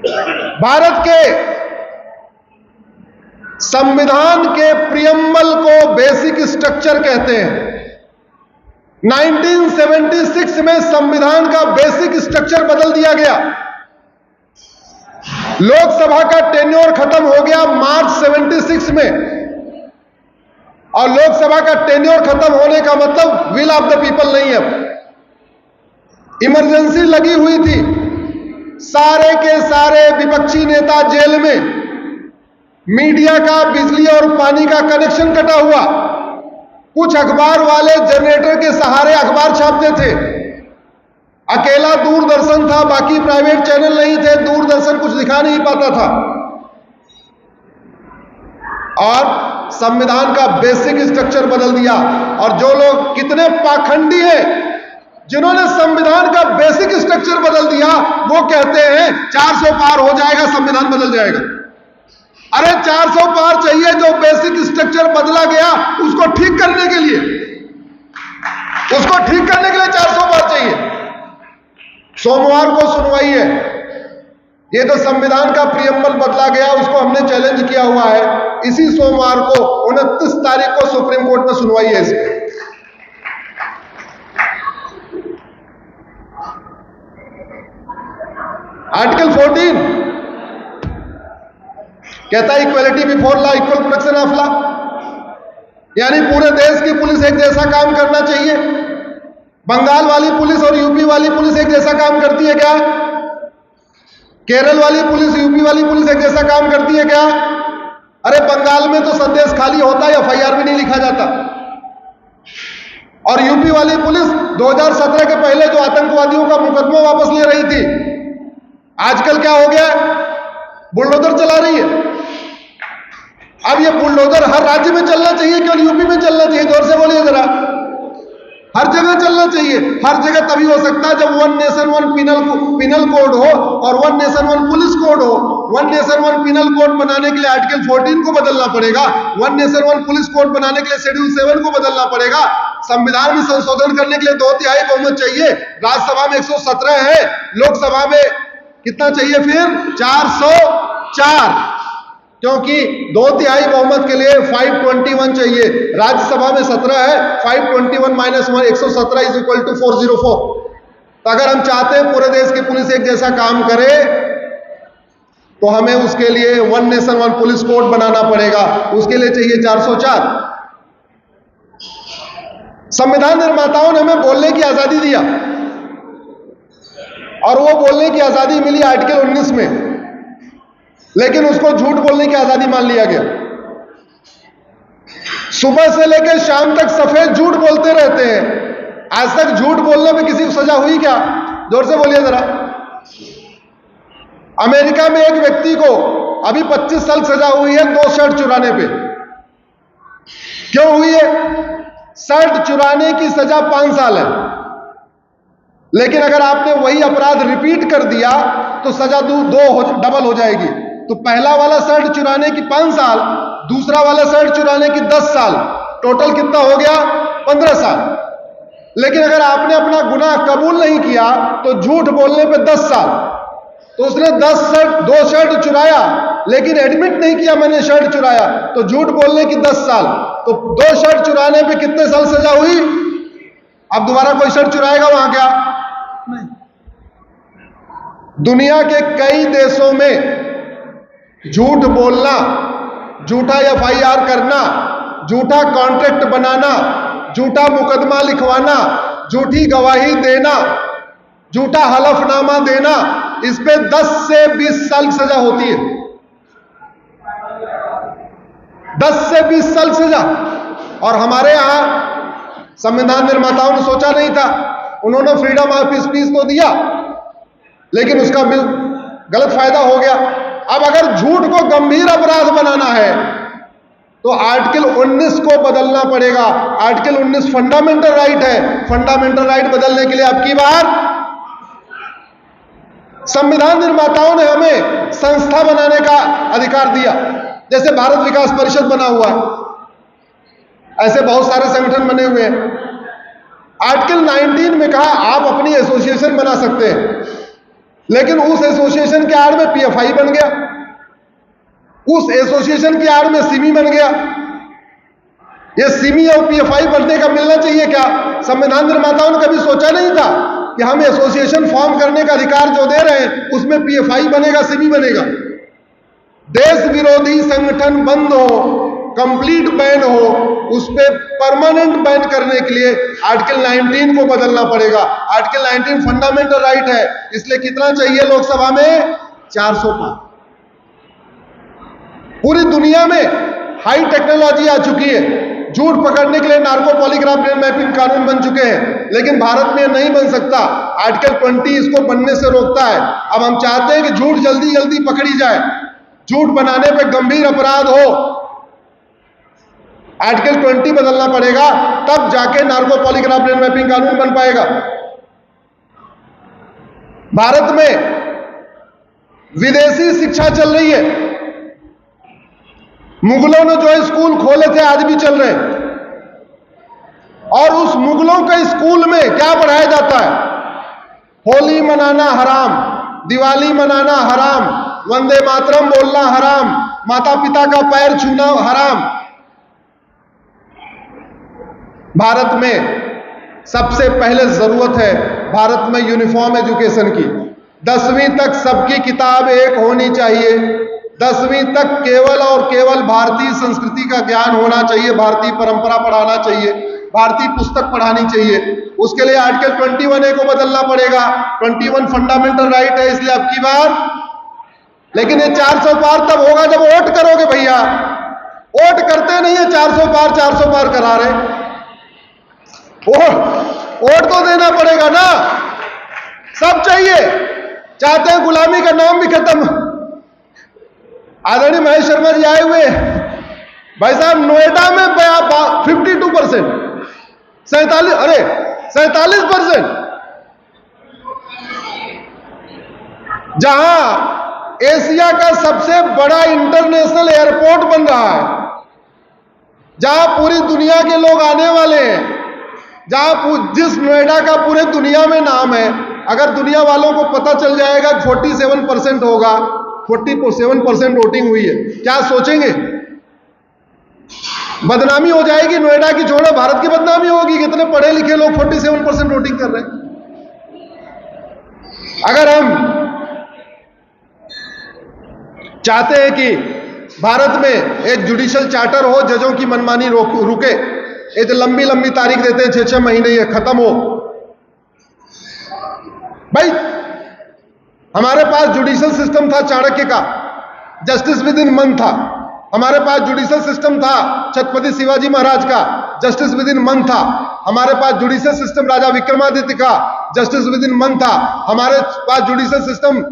भारत के संविधान के प्रियम्बल को बेसिक स्ट्रक्चर कहते हैं। 1976 में संविधान का बेसिक स्ट्रक्चर बदल दिया गया। लोकसभा का टेन्योर खत्म हो गया मार्च 76 में, और लोकसभा का टेन्योर खत्म होने का मतलब विल ऑफ द पीपल नहीं है। इमरजेंसी लगी हुई थी, सारे के सारे विपक्षी नेता जेल में, मीडिया का बिजली और पानी का कनेक्शन कटा हुआ, कुछ अखबार वाले जनरेटर के सहारे अखबार छापते थे, अकेला दूरदर्शन था, बाकी प्राइवेट चैनल नहीं थे, दूरदर्शन कुछ दिखा नहीं पाता था। और संविधान का बेसिक स्ट्रक्चर बदल दिया। और जो लोग कितने पाखंडी हैं जिन्होंने संविधान का बेसिक स्ट्रक्चर बदल दिया, वो कहते हैं 400 पार हो जाएगा, संविधान बदल जाएगा। अरे 400 पार चाहिए, जो बेसिक स्ट्रक्चर बदला गया उसको ठीक करने के लिए, 400 पार चाहिए। सोमवार को सुनवाई है। ये तो संविधान का प्रियम्बल बदला गया, उसको हमने चैलेंज किया हुआ है। इसी सोमवार को 29 तारीख को सुप्रीम कोर्ट में सुनवाई है इस पर। आर्टिकल 14 कहता है equality before law, equal protection of law, यानी पूरे देश की पुलिस एक जैसा काम करना चाहिए। बंगाल वाली पुलिस और यूपी वाली पुलिस एक जैसा काम करती है क्या? केरल वाली पुलिस, यूपी वाली पुलिस एक जैसा काम करती है क्या? अरे बंगाल में तो संदेश खाली होता है, एफआईआर भी नहीं लिखा जाता। और यूपी वाली पुलिस 2017 के पहले जो आतंकवादियों का मुकदमा वापस ले रही थी, आजकल क्या हो गया? बुलडोजर चला रही है। अब ये बुलडोजर हर राज्य में चलना चाहिए, केवल यूपी में चलना चाहिए? जोर से बोलिए जरा। हर जगह चलना चाहिए। हर जगह तभी हो सकता है जब one nation one penal code हो और one nation one police code हो। One nation one penal code बनाने के लिए आर्टिकल 14 को बदलना पड़ेगा। One nation one police code बनाने के लिए शेड्यूल 7 को बदलना पड़ेगा। संविधान में संशोधन करने के लिए 2/3 बहुमत चाहिए। राज्यसभा में 117 है, लोकसभा में कितना चाहिए फिर? 404, क्योंकि 2/3 बहुमत के लिए 521 चाहिए। राज्यसभा में 17 है, 521 - 1 117 इज इक्वल टू 404। तो अगर हम चाहते हैं पूरे देश की पुलिस एक जैसा काम करे, तो हमें उसके लिए one nation one police code बनाना पड़ेगा। उसके लिए चाहिए 404। संविधान निर्माताओं ने हमें बोलने की आजादी दिया, और वो बोलने की आजादी मिली आर्टिकल 19 में, लेकिन उसको झूठ बोलने की आजादी मान लिया गया। सुबह से लेकर शाम तक सफेद झूठ बोलते रहते हैं। आज तक झूठ बोलने पे किसी को सजा हुई क्या? जोर से बोलिए जरा। अमेरिका में एक व्यक्ति को अभी 25 साल सजा हुई है 2 शर्ट चुराने पे। क्यों हुई है? शर्ट चुराने की सजा 5 साल है, लेकिन अगर आपने वही अपराध रिपीट कर दिया तो सजा डबल हो जाएगी। तो पहला वाला शर्ट चुराने की 5 साल, दूसरा वाला शर्ट चुराने की 10 साल, टोटल कितना हो गया? 15 साल। लेकिन अगर आपने अपना गुनाह कबूल नहीं किया तो झूठ बोलने पे 10 साल। तो उसने 2 शर्ट चुराया, लेकिन एडमिट नहीं किया मैंने शर्ट चुराया, तो झूठ बोलने की 10 साल। तो 2 शर्ट चुराने पे कितने साल सजा हुई? अब दोबारा कोई शर्ट चुराएगा वहां क्या? नहीं। दुनिया के कई देशों में झूठ बोलना, झूठा एफआईआर करना, झूठा कॉन्ट्रैक्ट बनाना, झूठा मुकदमा लिखवाना, झूठी गवाही देना, झूठा हलफनामा देना, इस पे 10 से 20 साल सजा होती है। 10 से 20 साल सजा। और हमारे यहां संविधान निर्माताओं ने सोचा नहीं था, उन्होंने फ्रीडम ऑफ स्पीच तो दिया, लेकिन उसका गलत फायदा हो गया। अब अगर झूठ को गंभीर अपराध बनाना है तो आर्टिकल 19 को बदलना पड़ेगा। आर्टिकल 19 फंडामेंटल राइट है। फंडामेंटल राइट बदलने के लिए अब की बार संविधान निर्माताओं ने हमें संस्था बनाने का अधिकार दिया। जैसे भारत विकास परिषद बना हुआ है, ऐसे बहुत सारे संगठन बने हुए हैं। आर्टिकल 19 में कहा आप अपनी एसोसिएशन बना सकते हैं। लेकिन उस एसोसिएशन के आड़ में पीएफआई बन गया, उस एसोसिएशन की आड़ में सिमी बन गया। ये सिमी और पीएफआई बनने का मिलना चाहिए क्या? संविधान निर्माताओं ने कभी सोचा नहीं था कि हम एसोसिएशन फॉर्म करने का अधिकार जो दे रहे हैं उसमें पीएफआई बनेगा, सिमी बनेगा। देश विरोधी संगठन बंद हो, कंप्लीट बैन हो, उस पर परमानेंट बैन करने के लिए आर्टिकल 19 को बदलना पड़ेगा। आर्टिकल 19 फंडामेंटल राइट है, इसलिए कितना चाहिए लोकसभा में? 400 पार। पूरी दुनिया में हाई टेक्नोलॉजी आ चुकी है, झूठ पकड़ने के लिए नार्को पॉलीग्राफ मैपिंग कानून बन चुके हैं, लेकिन भारत में नहीं बन सकता। आर्टिकल 20 इसको बनने से रोकता है। अब हम चाहते हैं कि झूठ जल्दी जल्दी पकड़ी जाए, झूठ बनाने पे गंभीर अपराध हो। आर्टिकल 20 बदलना पड़ेगा, तब जाके नार्को पॉलीग्राफ ब्रेन मैपिंग कानून बन पाएगा। भारत में विदेशी शिक्षा चल रही है। मुगलों ने जो स्कूल खोले थे आज भी चल रहे हैं, और उस मुगलों के स्कूल में क्या पढ़ाया जाता है? होली मनाना हराम, दिवाली मनाना हराम, वंदे मातरम बोलना हराम, माता पिता का पैर छूना हराम। भारत में सबसे पहले जरूरत है भारत में यूनिफॉर्म एजुकेशन की। 10वीं तक सबकी किताब एक होनी चाहिए। 10वीं तक केवल और केवल भारतीय संस्कृति का ज्ञान होना चाहिए, भारतीय परंपरा पढ़ाना चाहिए, भारतीय पुस्तक पढ़ानी चाहिए। उसके लिए आर्टिकल 21A को बदलना पड़ेगा। 21 फंडामेंटल राइट है, इसलिए अब की बार। लेकिन ये 400 पार तब होगा जब वोट करोगे भैया। वोट करते नहीं है, 400 पार करा रहे। वोट तो देना पड़ेगा ना, सब चाहिए। चाहते हैं गुलामी का नाम भी खत्म। आदरणीय महेश शर्मा जी आए हुए भाई साहब, नोएडा में 52%, 47%, जहां एशिया का सबसे बड़ा इंटरनेशनल एयरपोर्ट बन रहा है, जहां पूरी दुनिया के लोग आने वाले हैं, जहां जिस नोएडा का पूरे दुनिया में नाम है, अगर दुनिया वालों को पता चल जाएगा 47% होगा, 47% वोटिंग हुई है, क्या सोचेंगे? बदनामी हो जाएगी। नोएडा की छोड़ो, भारत की बदनामी होगी। कितने पढ़े लिखे लोग 47% वोटिंग कर रहे हैं। अगर हम चाहते हैं कि भारत में एक जुडिशियल चार्टर हो, जजों की मनमानी रुके, ये जो लंबी लंबी तारीख देते हैं 6-6 महीने, ये खत्म हो। भाई हमारे पास जुडिशियल सिस्टम था चाणक्य का, जस्टिस विद इन मंथ था। हमारे पास जुडिशियल सिस्टम था छत्रपति शिवाजी महाराज का, जस्टिस विद इन मंथ था। हमारे पास जुडिशियल सिस्टम राजा विक्रमादित्य का, जस्टिस विद इन मंथ था। हमारे पास जुडिशियल सिस्टम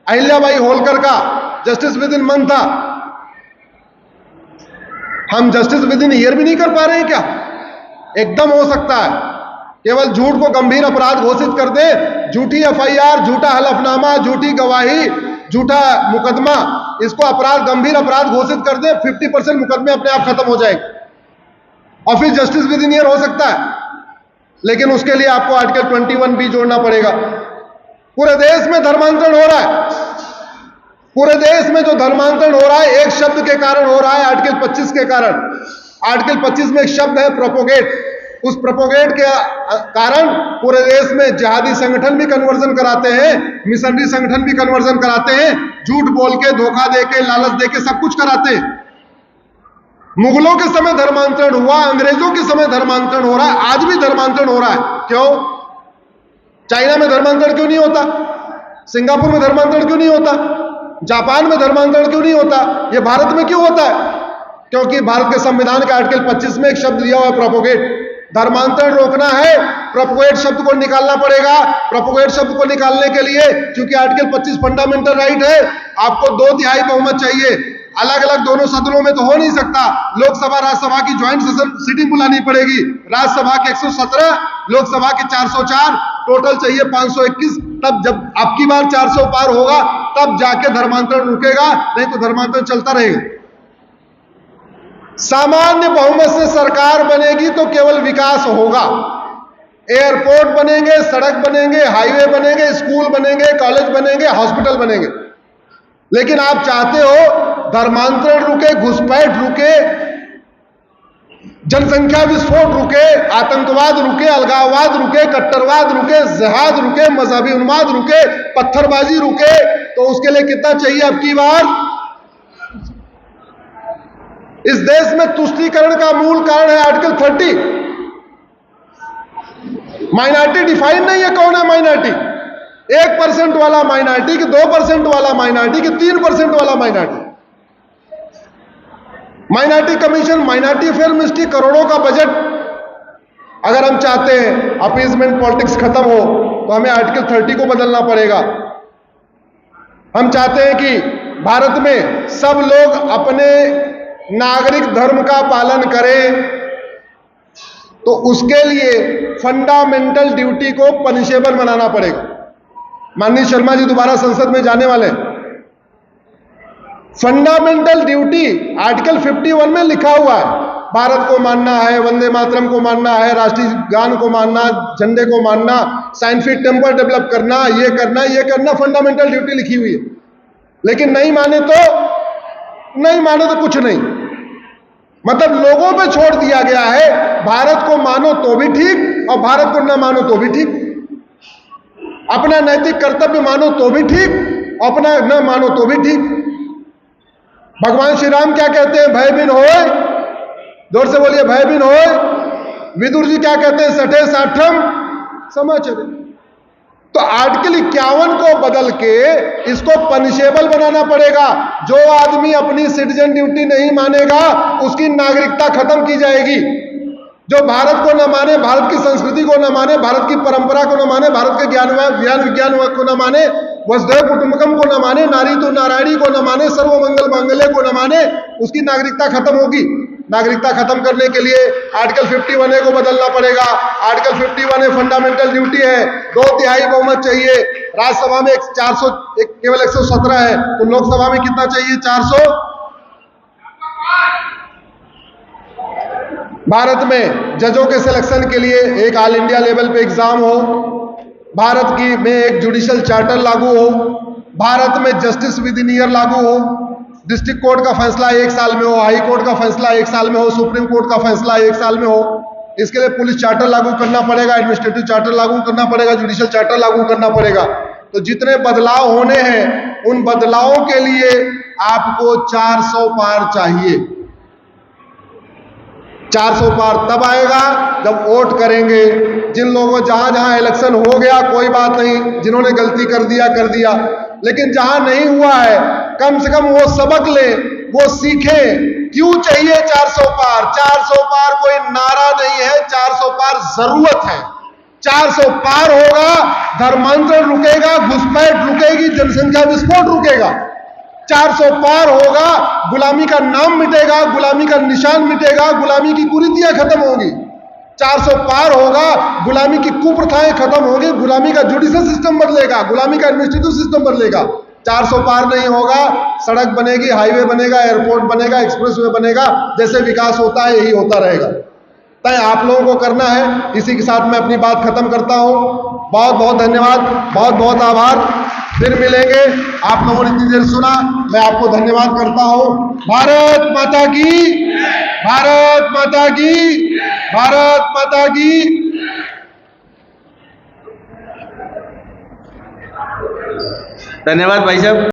अहिल्याबाई होलकर का, जस्टिस विद इन मंथ था। हम जस्टिस विद इन ईयर भी नहीं कर पा रहे हैं क्या? एकदम हो सकता है। केवल झूठ को गंभीर अपराध घोषित कर दे, झूठी एफआईआर, झूठा हलफनामा, झूठी गवाही, झूठा मुकदमा, इसको अपराध, गंभीर अपराध घोषित कर दे, 50% मुकदमे अपने आप खत्म हो जाएंगे और फिर जस्टिस विद इन ईयर हो सकता है। लेकिन उसके लिए आपको आर्टिकल 21B जोड़ना पड़ेगा। पूरे देश में धर्मांतरण हो रहा है। पूरे देश में जो धर्मांतरण हो रहा है, एक शब्द के कारण हो रहा है, आर्टिकल 25 के कारण। आर्टिकल 25 में एक शब्द है प्रोपोगेट। उस प्रोपोगेट के कारण पूरे देश में जिहादी संगठन भी कन्वर्जन कराते हैं, मिशनरी संगठन भी कन्वर्जन कराते हैं, झूठ बोल के, धोखा देके, लालच देके सब कुछ कराते हैं। मुगलों के समय धर्मांतरण हुआ, अंग्रेजों के समय धर्मांतरण हो रहा है, आज भी धर्मांतरण हो रहा है। क्यों? चाइना में धर्मांतरण क्यों नहीं होता? सिंगापुर में धर्मांतरण क्यों नहीं होता? जापान में धर्मांतरण क्यों नहीं होता? यह भारत में क्यों होता है? क्योंकि भारत के संविधान के आर्टिकल 25 में एक शब्द दिया हुआ है प्रोपोगेट। धर्मांतरण रोकना है, प्रोपोगेट शब्द को निकालना पड़ेगा। प्रोपोगेट शब्द को निकालने के लिए, चूंकि आर्टिकल 25 फंडामेंटल राइट है, आपको 2/3 बहुमत चाहिए। अलग अलग दोनों सदनों में तो हो नहीं सकता। लोकसभा राज्यसभा की ज्वाइंट सेशन सीटिंग बुलानी पड़ेगी। राज्यसभा के 117, लोकसभा के 404, टोटल चाहिए 521। तब जब आपकी बार 400 पार होगा, तब जाके धर्मांतरण रुकेगा, नहीं तो धर्मांतरण चलता रहेगा। सामान्य बहुमत से सरकार बनेगी तो केवल विकास होगा। एयरपोर्ट बनेंगे, सड़क बनेंगे, हाईवे बनेंगे, स्कूल बनेंगे, कॉलेज बनेंगे, हॉस्पिटल बनेंगे। लेकिन आप चाहते हो धर्मांतरण रुके, घुसपैठ रुके, जनसंख्या विस्फोट रुके, आतंकवाद रुके, अलगाववाद रुके, कट्टरवाद रुके, जिहाद रुके, मजहबी उन्माद रुके, पत्थरबाजी रुके, तो उसके लिए कितना चाहिए अब की बार? इस देश में तुष्टीकरण का मूल कारण है आर्टिकल 30। माइनॉरिटी डिफाइन नहीं है कौन है माइनॉरिटी। 1% वाला माइनॉरिटी कि 2% वाला माइनॉरिटी कि 3% वाला minority. Minority commission, minority affair ministry, करोड़ों का बजट। अगर हम चाहते हैं अपीजमेंट पॉलिटिक्स खत्म हो तो हमें आर्टिकल 30 को बदलना पड़ेगा। हम चाहते हैं कि भारत में सब लोग अपने नागरिक धर्म का पालन करें, तो उसके लिए फंडामेंटल ड्यूटी को पनिशेबल बनाना पड़ेगा। माननीय शर्मा जी दोबारा संसद में जाने वाले हैं। फंडामेंटल ड्यूटी आर्टिकल 51 में लिखा हुआ है, भारत को मानना है, वंदे मातरम को मानना है, राष्ट्रीय गान को मानना, झंडे को मानना, साइंटिफिक टेम्पर डेवलप करना, ये करना, फंडामेंटल ड्यूटी लिखी हुई है। लेकिन नहीं माने तो कुछ नहीं, मतलब लोगों पे छोड़ दिया गया है। भारत को मानो तो भी ठीक और भारत को न मानो तो भी ठीक, अपना नैतिक कर्तव्य मानो तो भी ठीक, अपना न मानो तो भी ठीक। भगवान श्री राम क्या कहते हैं? भय बिन होए, जोर से बोलिए, भय बिन होए। विदुर जी क्या कहते हैं? सठे साठम समाचरे। तो आर्टिकल 51 को बदल के इसको पनिशेबल बनाना पड़ेगा। जो आदमी अपनी सिटीजन ड्यूटी नहीं मानेगा उसकी नागरिकता खत्म की जाएगी। जो भारत को न माने, भारत की संस्कृति को न माने, भारत की परंपरा को न माने, भारत के ज्ञान विज्ञान को न माने, वसुधैव कुटुंबकम को न माने, नारी तो नारायणी को न माने, सर्वमंगल मांगल्य को न माने, उसकी नागरिकता खत्म होगी। नागरिकता खत्म करने के लिए आर्टिकल 51A को बदलना पड़ेगा। आर्टिकल 51A फंडामेंटल ड्यूटी है, 2/3 बहुमत चाहिए। राज्यसभा में 400, केवल 117 है, तो लोकसभा में कितना चाहिए? 400। भारत में जजों के सिलेक्शन के लिए एक ऑल इंडिया लेवल पे एग्जाम हो, भारत में एक जुडिशियल चार्टर लागू हो, भारत में जस्टिस विद इन ईयर लागू हो, डिस्ट्रिक्ट कोर्ट का फैसला 1 साल में हो, हाई कोर्ट का फैसला 1 साल में हो, सुप्रीम कोर्ट का फैसला 1 साल में हो। इसके लिए पुलिस चार्टर लागू करना पड़ेगा, एडमिनिस्ट्रेटिव चार्टर लागू करना पड़ेगा, जुडिशियल चार्टर लागू करना पड़ेगा। तो जितने बदलाव होने हैं उन बदलावों के लिए आपको 400 पार चाहिए। 400 पार तब आएगा जब वोट करेंगे। जिन लोगों जहां जहां इलेक्शन हो गया कोई बात नहीं, जिन्होंने गलती कर दिया, लेकिन जहां नहीं हुआ है कम से कम वो सबक ले, वो सीखे। क्यों चाहिए 400 पार? 400 पार कोई नारा नहीं है, 400 पार जरूरत है। 400 पार होगा, धर्मांतरण रुकेगा, घुसपैठ रुकेगी, जनसंख्या विस्फोट रुकेगा। 400 पार होगा, गुलामी का नाम मिटेगा, गुलामी का निशान मिटेगा, गुलामी की कुरीतियां खत्म होंगी। 400 पार होगा, गुलामी की कुप्रथाएं खत्म होंगी, गुलामी का जुडिशियल सिस्टम बदलेगा, गुलामी का एडमिनिस्ट्रेटिव सिस्टम बदलेगा। 400 पार नहीं होगा, सड़क बनेगी, हाईवे बनेगा, एयरपोर्ट बनेगा, एक्सप्रेसवे बनेगा, जैसे विकास होता है यही होता रहेगा। तय आप लोगों को करना है। इसी के साथ मैं अपनी बात खत्म करता हूं। बहुत बहुत धन्यवाद, बहुत बहुत आभार। फिर मिलेंगे। आप लोगों ने इतनी देर सुना, मैं आपको धन्यवाद करता हूं। भारत माता की, भारत माता की, भारत माता की। धन्यवाद भाई साहब।